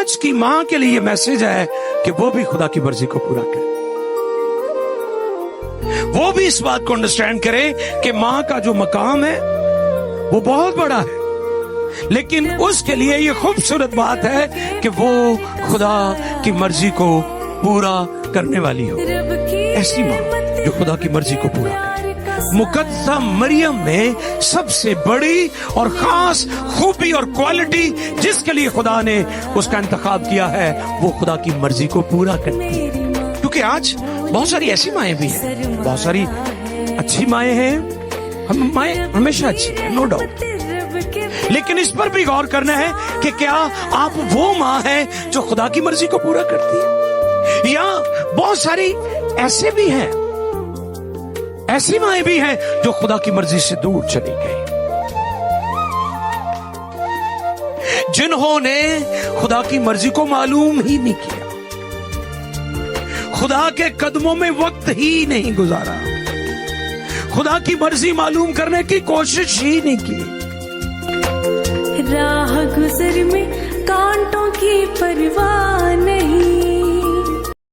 आज की मां के लिए मैसेज है कि वो भी खुदा की मर्जी को पूरा करे, वो भी इस बात को अंडरस्टैंड करे कि मां का जो मकाम है वो बहुत बड़ा है, लेकिन उसके लिए ये खूबसूरत बात है कि वो खुदा की मर्जी को पूरा करने वाली हो। ऐसी मां जो खुदा की मर्जी को पूरा करे। मुकद्दसा मरियम में सबसे बड़ी और खास खूबी और क्वालिटी जिसके लिए खुदा ने उसका इंतखाब किया है वो खुदा की मर्जी को पूरा करती है। क्योंकि आज बहुत सारी ऐसी माएं भी हैं, बहुत सारी अच्छी माएं हैं, हम माएं हमेशा अच्छी हैं, नो डाउट, लेकिन इस पर भी गौर करना है कि क्या आप वो मां हैं जो खुदा की मर्जी को पूरा करती है, या बहुत सारी ऐसे भी हैं, ऐसी माएं भी हैं जो खुदा की मर्जी से दूर चली गई, जिन्होंने खुदा की मर्जी को मालूम ही नहीं किया, खुदा के कदमों में वक्त ही नहीं गुजारा, खुदा की मर्जी मालूम करने की कोशिश ही नहीं की। राह